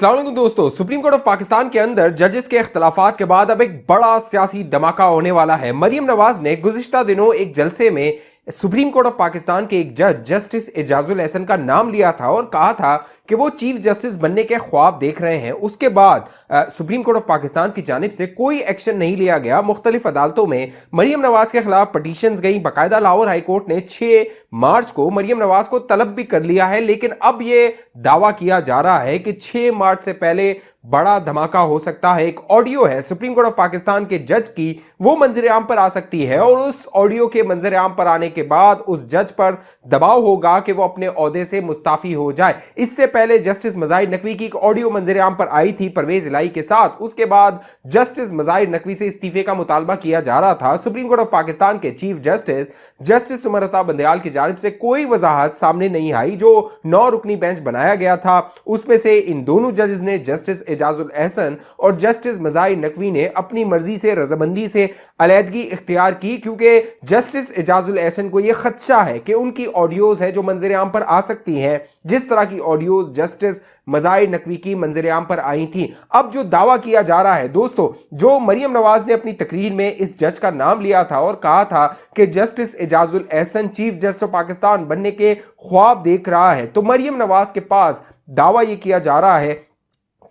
अस्सलाम वालेकुम दोस्तों, सुप्रीम कोर्ट ऑफ पाकिस्तान के अंदर जजेस के इख्तलाफात के बाद अब एक बड़ा सियासी धमाका होने वाला है। मरियम नवाज ने गुज़िश्ता दिनों एक जलसे में सुप्रीम कोर्ट ऑफ पाकिस्तान के एक जज जस्टिस एजाजुल एहसन का नाम लिया था और कहा था कि वो चीफ जस्टिस बनने के ख्वाब देख रहे हैं। उसके बाद सुप्रीम कोर्ट ऑफ पाकिस्तान की जानिब से कोई एक्शन नहीं लिया गया। मुख्तलिफ अदालतों में मरियम नवाज के खिलाफ पटिशंस गई। बाकायदा लाहौर हाई कोर्ट ने 6 मार्च को मरियम नवाज को तलब भी कर लिया है, लेकिन अब यह दावा किया जा रहा है कि 6 मार्च से पहले बड़ा धमाका हो सकता है। एक ऑडियो है सुप्रीम कोर्ट ऑफ पाकिस्तान के जज की, वो मंजर आम पर आ सकती है और उस ऑडियो के मंजर आम पर आने के बाद उस जज पर दबाव होगा कि वो अपने ओहदे से मुस्ताफी हो जाए। इससे पहले जस्टिस मज़ाहिर नकवी की एक ऑडियो मंजर आम पर आई थी परवेज इलाही के साथ। उसके बाद जस्टिस मज़ाहिर नकवी से इस्तीफे का मुतालबा किया जा रहा था। सुप्रीम कोर्ट ऑफ पाकिस्तान के chief justice justice Umar Ata Bandial की जानिब से कोई वजाहत सामने नहीं आई। जो 9 रुकनी बेंच बनाया गया था उसमें से इन दोनों जजेस ने, जस्टिस एजाजुल एहसन और जस्टिस मज़ाहिर नकवी ने, अपनी मर्जी से रजामंदी से अलहदगी इख्तियार की, क्योंकि जस्टिस एजाजुल एहसन को यह खदशा है कि उनकी ऑडियोज है जो मंजर आम पर आ सकती हैं, जिस तरह की ऑडियोज जस्टिस मज़ाहिर नकवी की मंजर आम पर आई थी। अब जो दावा किया जा रहा है दोस्तों, जो मरियम नवाज ने अपनी तकरीर में इस जज का नाम लिया था और कहा था कि justice Ijazul Ahsan chief justice of Pakistan बनने के ख्वाब देख रहा है, तो मरियम नवाज के पास दावा यह किया जा रहा है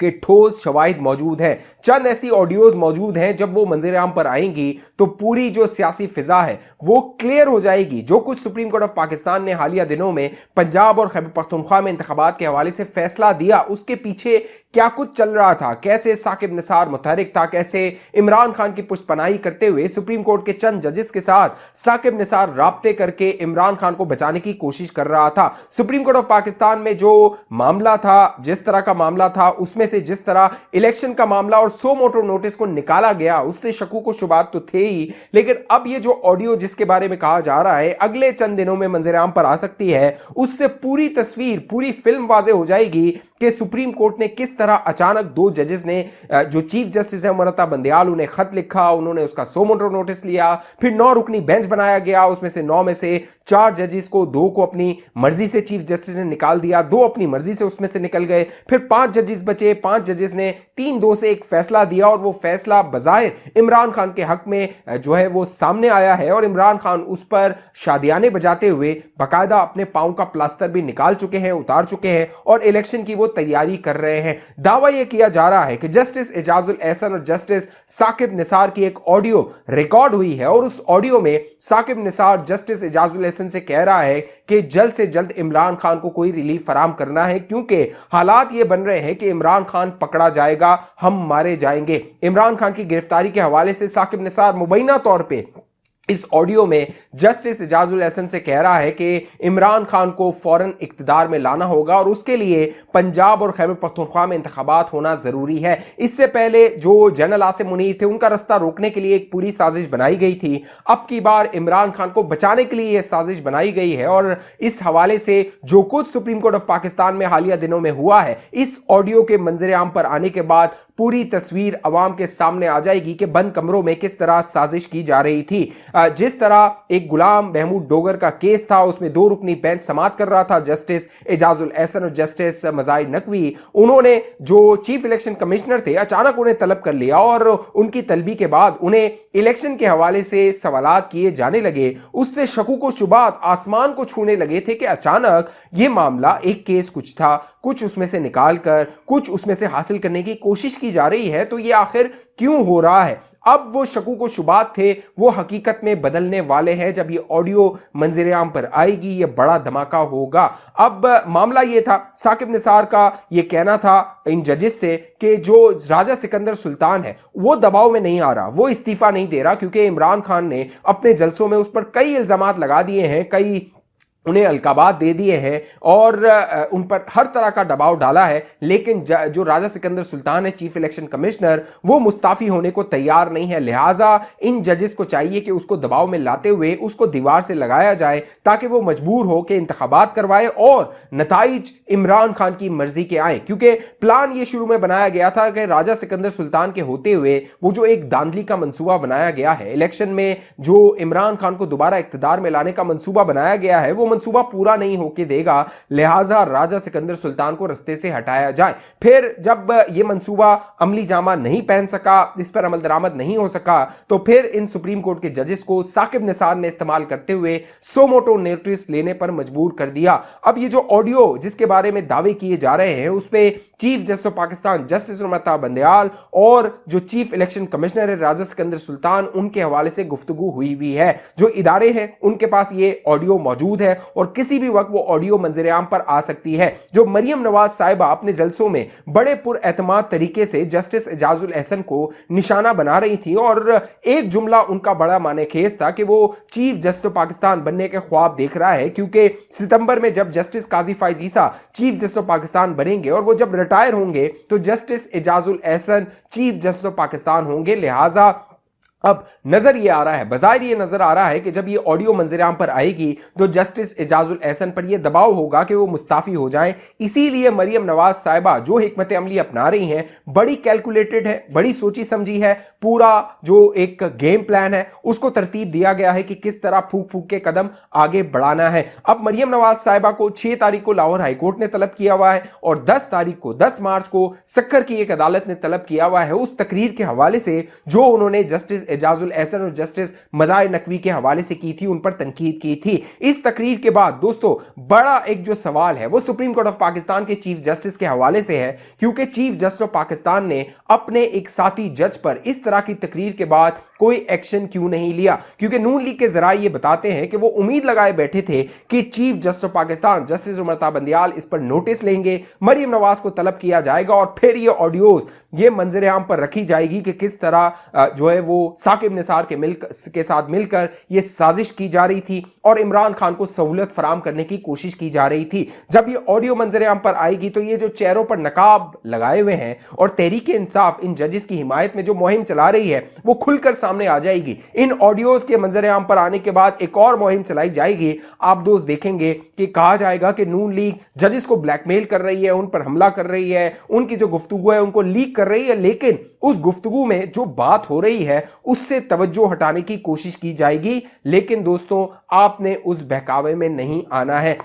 कि ठोस शवाहिद मौजूद है। चंद ऐसी ऑडियोज मौजूद हैं, जब वो मंजर आम पर आएंगी तो पूरी जो सियासी फिजा है वो क्लियर हो जाएगी। जो कुछ सुप्रीम कोर्ट ऑफ पाकिस्तान ने हालिया दिनों में पंजाब और खैबर पख्तूनख्वा में इंतखाबात के हवाले से फैसला दिया, उसके पीछे क्या कुछ चल रहा था, कैसे साकिब निसार मुतहरिक था, कैसे इमरान खान की पुष्टपनाही करते हुए सुप्रीम कोर्ट के चंद जजेस के साथ साकिब निसार राब्ते करके इमरान खान को बचाने की कोशिश कर रहा था। सुप्रीम कोर्ट ऑफ पाकिस्तान में जो मामला था, जिस तरह का मामला था, उसमें से जिस तरह इलेक्शन का मामला और सो मोटो नोटिस को निकाला गया, उससे शकूक व शुबात तो थे ही, लेकिन अब ये जो ऑडियो जिसके बारे में कहा जा रहा है अगले चंद दिनों में मंजर आम पर आ सकती है, उससे पूरी तस्वीर, पूरी फिल्म वाज़ेह हो जाएगी कि सुप्रीम कोर्ट ने किस तरह अचानक 2 जजेस ने, जो चीफ जस्टिस है उमर अता बंदयाल, उन्हें खत लिखा, उन्होंने उसका सो मोटो नोटिस लिया, फिर 9 रुकनी बेंच बनाया गया, उसमें से 9 में से 4 जजेस को, 2 को अपनी मर्जी से चीफ जस्टिस ने निकाल दिया, 2 अपनी मर्जी से उसमें से निकल गए, फिर 5 जजेस बचे, 5 जजेस ने 3-2 से एक फैसला दिया और वो फैसला बजाहिर इमरान खान के हक में जो है वो सामने आया है और इमरान खान उस पर शादियाने बजाते हुए बाकायदा अपने पांव का प्लास्टर भी निकाल चुके हैं, उतार चुके हैं और इलेक्शन की वो तैयारी कर रहे हैं। दावा यह किया जा रहा है कि जस्टिस एजाजुल एहसन और जस्टिस साकिब निसार की एक ऑडियो रिकॉर्ड हुई है और उस ऑडियो में साकिब निसार जस्टिस एजाजुल एहसन से कह रहा है कि जल्द से जल्द इमरान खान को कोई रिलीफ फराम करना है, क्योंकि हालात ये बन रहे हैं कि इमरान खान पकड़ा जाएगा, हम मारे जाएंगे। इमरान खान की गिरफ्तारी के हवाले से साकिब निसार मुबैना तौर पे इस ऑडियो में जस्टिस एजाजुल एहसन से कह रहा है कि इमरान खान को फौरन इक्तिदार में लाना होगा और उसके लिए पंजाब और खैबर पख्तूनख्वा में इंतखाबात होना जरूरी है। इससे पहले जो जनरल आसिम मुनीर थे उनका रास्ता रोकने के लिए एक पूरी साजिश बनाई गई थी। अब की बार इमरान खान को बचाने के लिए यह साजिश बनाई गई है और इस हवाले से जो कुछ सुप्रीम कोर्ट ऑफ पाकिस्तान में हालिया दिनों में हुआ है, इस ऑडियो के मंजर आम पर आने के बाद पूरी तस्वीर अवाम के सामने आ जाएगी कि बंद कमरों में किस तरह साजिश की जा रही थी। जिस तरह एक गुलाम महमूद डोगर का केस था, उसमें 2 रुकनी बेंच समाअत कर रहा था जस्टिस एजाजुल एहसन और जस्टिस मज़ाहिर नकवी, उन्होंने जो चीफ इलेक्शन कमिश्नर थे अचानक उन्हें तलब कर लिया और उनकी तलबी के बाद उन्हें इलेक्शन के हवाले से सवालात किए जाने लगे। उससे शकूक व शुबात आसमान को छूने लगे थे कि अचानक यह मामला एक केस कुछ था, कुछ उसमें से निकाल कर कुछ उसमें से हासिल करने की कोशिश की जा रही है, तो ये आखिर क्यों हो रहा है। अब वो शकूक व शुबात थे वो हकीकत में बदलने वाले हैं। जब ये ऑडियो मंजर आम पर आएगी ये बड़ा धमाका होगा। अब मामला ये था, साकिब निसार का ये कहना था इन जजेस से कि जो राजा सिकंदर सुल्तान है वो दबाव में नहीं आ रहा, वो इस्तीफा नहीं दे रहा, क्योंकि इमरान खान ने अपने जलसों में उस पर कई इल्जामात लगा दिए हैं, कई उन्हें अलकाबात दे दिए हैं और उन पर हर तरह का दबाव डाला है, लेकिन जो राजा सिकंदर सुल्तान है चीफ इलेक्शन कमिश्नर, वो मुस्ताफी होने को तैयार नहीं है। लिहाजा इन जजेस को चाहिए कि उसको दबाव में लाते हुए उसको दीवार से लगाया जाए ताकि वो मजबूर हो कि इंतखाबात करवाए और नताइज इमरान खान की मर्जी के आए, क्योंकि प्लान ये शुरू में बनाया गया था कि राजा सिकंदर सुल्तान के होते हुए वो जो एक धांधली का मंसूबा बनाया गया है, इलेक्शन में जो इमरान खान को दोबारा इख्तिदार में लाने का मंसूबा बनाया गया है, वो मंसूबा पूरा नहीं होके देगा, लिहाजा राजा सिकंदर सुल्तान को रास्ते से हटाया जाए। फिर जब यह मंसूबा अमली जामा नहीं पहन सका, इस पर अमल दरामद नहीं हो सका, तो फिर इन सुप्रीम कोर्ट के जजेस को साकिब निसार ने इस्तेमाल करते हुए सोमोटो नोटिस लेने पर मजबूर कर दिया। अब ये जो ऑडियो जिसके बारे में दावे किए जा रहे हैं उस पे chief justice of Pakistan justice Umar Bandial और जो चीफ इलेक्शन कमिश्नर है राजा सिकंदर सुल्तान, उनके हवाले से गुफ्तगू हुई हुई है। जो इदारे हैं उनके पास ये ऑडियो मौजूद है और किसी भी वक्त वो ऑडियो मंजर-ए-आम पर आ सकती है। जो मरियम नवाज साहिबा अपने जलसों में बड़े पुरएतमाद तरीके से जस्टिस एजाजुल एहसन को निशाना बना रही थी और एक जुमला उनका बड़ा माने खेज था कि वो चीफ जस्टिस ऑफ पाकिस्तान बनने के ख्वाब देख रहा है, क्योंकि सितंबर में जब justice Qazi Faez Isa chief justice of Pakistan बनेंगे और वो जब रिटायर होंगे तो justice Ijazul Ahsan chief justice of Pakistan होंगे। लिहाजा अब नजर ये आ रहा है, बाज़ाहिर ये नजर आ रहा है कि जब ये ऑडियो मंजर-ए-आम पर आएगी तो जस्टिस एजाजुल एहसन पर ये दबाव होगा कि वो मुस्ताफी हो जाएं। इसीलिए मरियम नवाज साहिबा जो हिकमत अमली अपना रही हैं बड़ी कैलकुलेटेड है, बड़ी सोची समझी है। पूरा जो एक गेम प्लान है उसको तरतीब दिया गया है कि किस तरह फूक फूक के कदम आगे बढ़ाना है। अब मरियम नवाज साहिबा को 6 तारीख को लाहौर हाईकोर्ट ने तलब किया हुआ है और 10 तारीख को 10 मार्च को सक्कर की एक अदालत ने तलब किया हुआ है उस तकरीर के हवाले से जो उन्होंने जस्टिस एजाजुल एहसन और जस्टिस मदार नकवी के हवाले से की थी, उन पर तनकीद की थी। इस तकरीर के बाद दोस्तों बड़ा एक जो सवाल है वो सुप्रीम कोर्ट ऑफ पाकिस्तान के चीफ जस्टिस के हवाले से है, क्योंकि चीफ जस्टिस ऑफ पाकिस्तान ने अपने एक साथी जज पर इस तरह की तकरीर के बाद कोई एक्शन क्यों नहीं लिया। क्योंकि नून लीग के जराए ये बताते हैं कि वो उम्मीद लगाए बैठे थे कि chief justice of Pakistan justice Umar Bandial इस पर नोटिस लेंगे, मरियम नवाज को तलब किया जाएगा और फिर ये ऑडियोज ये मंजर-ए-आम पर रखी जाएगी कि किस तरह जो है वो साकिब निसार के साथ मिलकर ये साजिश की जा रही थी और इमरान खान को सहूलत फराम करने की कोशिश की जा रही थी। जब ये ऑडियो मंजर-ए-आम पर आएगी तो ये जो चेहरों पर नकाब लगाए हुए हैं और तहरीक इंसाफ इन जजेस की हिमायत में जो मुहिम चला रही है वो खुलकर सामने आ जाएगी। इन ऑडियोज के मंजर-ए-आम पर आने के बाद एक और मुहिम चलाई जाएगी। आप दोस्त देखेंगे कि कहा जाएगा कि नून लीग जजेस को ब्लैकमेल कर रही है, उन पर हमला कर रही है, उनकी जो गुफ्तगू है उनको लीक कर रही है, लेकिन उस गुफ्तगू में जो बात हो रही है उससे तवज्जो हटाने की कोशिश की जाएगी। लेकिन दोस्तों आपने उस बहकावे में नहीं आना है।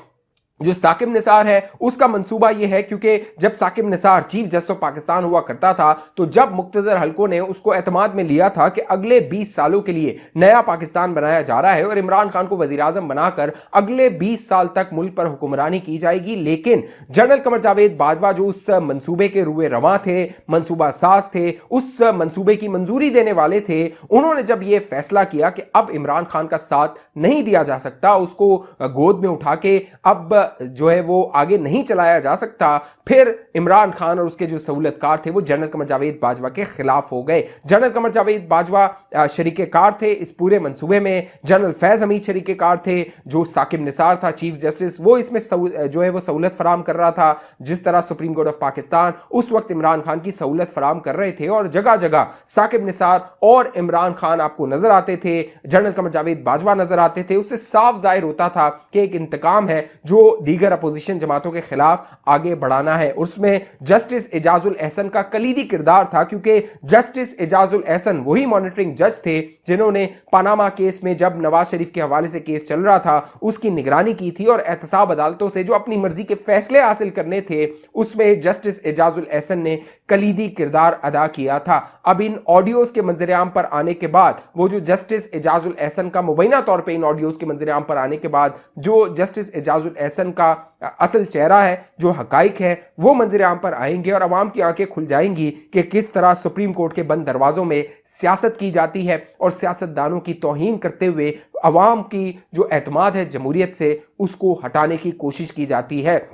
जो साकिब निसार है उसका मंसूबा यह है, क्योंकि जब Saqib Nisar chief justice of Pakistan हुआ करता था तो जब मुख्तदर हलकों ने उसको एतमाद में लिया था कि अगले 20 सालों के लिए नया पाकिस्तान बनाया जा रहा है और इमरान खान को वजीर आजम बनाकर अगले 20 साल तक मुल्क पर हुक्मरानी की जाएगी। लेकिन जनरल कमर जावेद बाजवा जो उस मंसूबे के रुए रवां थे, मंसूबा साज थे, उस मंसूबे की मंजूरी देने वाले थे, उन्होंने जब यह फैसला किया कि अब इमरान खान का साथ नहीं दिया जा सकता, उसको गोद में उठा के अब जो है वो आगे नहीं चलाया जा सकता, फिर इमरान खान और उसके जो सहूलतकार थे वो जनरल कमर जावेद बाजवा के खिलाफ हो गए। जनरल कमर जावेद बाजवा शरीके कार थे इस पूरे मंसूबे में। जनरल फैज हमीद शरीके कार थे, जो साकिब निसार था चीफ जस्टिस, वो इसमें जो है वो सहूलत फराम कर रहा था जिस तरह सुप्रीम कोर्ट ऑफ पाकिस्तान उस वक्त इमरान खान की सहूलत फराम कर रहे थे। और जगह जगह साकिब निसार और इमरान खान आपको नजर आते थे, जनरल कमर जावेद बाजवा नजर आते थे। उससे साफ जाहिर होता था कि एक इंतकाम है जो दीगर अपोजिशन जमातों के खिलाफ आगे बढ़ाना है। उसमें जस्टिस एजाजुल एहसन का कलीदी किरदार था, क्योंकि जस्टिस एजाजुल एहसन वही मॉनिटरिंग जज थे जिन्होंने पनामा केस में जब नवाज शरीफ के हवाले से केस चल रहा था उसकी निगरानी की थी और एहतसाब अदालतों से जो अपनी मर्जी के फैसले हासिल करने थे उसमें जस्टिस एजाजुल एहसन ने कलीदी किरदार अदा किया था। अब इन ऑडियोज के मंजर-ए-आम पर आने के बाद वो जो जस्टिस एजाजुल एहसन का मुबैना तौर पे इन ऑडियोज के मंजर-ए-आम पर आने के बाद जो जस्टिस एजाजुल एहसन का असल चेहरा है, जो हकाइक है, वो मंजर-ए-आम पर आएंगे और अवाम की आंखें खुल जाएंगी कि किस तरह सुप्रीम कोर्ट के बंद दरवाजों में सियासत की जाती है और सियासतदानों की तौहीन करते हुए अवाम की जो एतमाद है जमहूरियत से उसको हटाने की कोशिश की जाती है।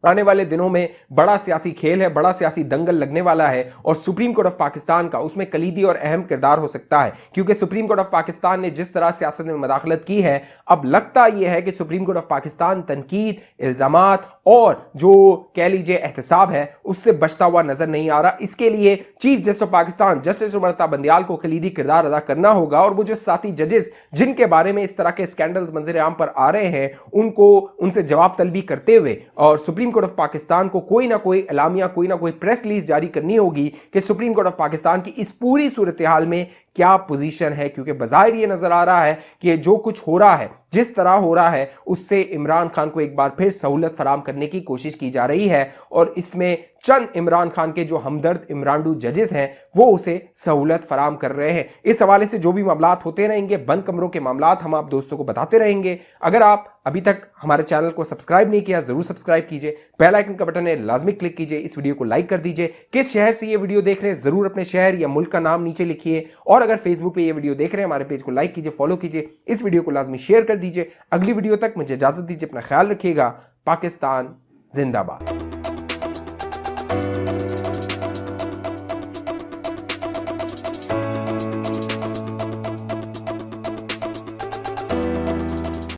आने वाले दिनों में बड़ा सियासी खेल है, बड़ा सियासी दंगल लगने वाला है और सुप्रीम कोर्ट ऑफ पाकिस्तान का उसमें कलीदी और अहम किरदार हो सकता है, क्योंकि सुप्रीम कोर्ट ऑफ पाकिस्तान ने जिस तरह सियासत में मदाखलत की है, अब लगता यह है कि सुप्रीम कोर्ट ऑफ पाकिस्तान तनकीद, इल्जामात और जो कह लीजिए एहतसाब है उससे बचता हुआ नजर नहीं आ रहा। इसके लिए chief justice of Pakistan justice Umar Bandial को कलीदी किरदार अदा करना होगा और वो जो साथी जजेस जिनके बारे में इस तरह के स्कैंडल्स मंजर-ए-आम पर आ रहे हैं उनसे जवाब तलबी करते हुए और सुप्रीम कोर्ट ऑफ पाकिस्तान को कोई ना कोई एलामिया, कोई ना कोई प्रेस रिलीज जारी करनी होगी कि सुप्रीम कोर्ट ऑफ पाकिस्तान की इस पूरी सूरत हाल में क्या पोजीशन है, क्योंकि बज़ाहिर ये नजर आ रहा है कि जो कुछ हो रहा है, जिस तरह हो रहा है, उससे इमरान खान को एक बार फिर सहूलत फराम करने की कोशिश की जा रही है और इसमें चंद इमरान खान के जो हमदर्द इमरानडू जजेस हैं वो उसे सहूलत फराम कर रहे हैं। इस हवाले से जो भी मामलात होते रहेंगे, बंद कमरों के मामलात, हम आप दोस्तों को बताते रहेंगे। अगर आप अभी तक हमारे चैनल को सब्सक्राइब नहीं किया, जरूर सब्सक्राइब कीजिए, बेल आइकन का बटन है लाजमी क्लिक कीजिए, इस वीडियो को लाइक कर दीजिए। किस शहर से ये वीडियो देख रहे हैं जरूर अपने शहर या मुल्क का नाम नीचे लिखिए, और अगर फेसबुक पे ये वीडियो देख रहे हैं हमारे पेज को लाइक कीजिए, फॉलो कीजिए, इस वीडियो को लाजमी शेयर कर दीजिए। अगली वीडियो तक मुझे इजाजत दीजिए, अपना ख्याल रखिएगा। पाकिस्तान जिंदाबाद।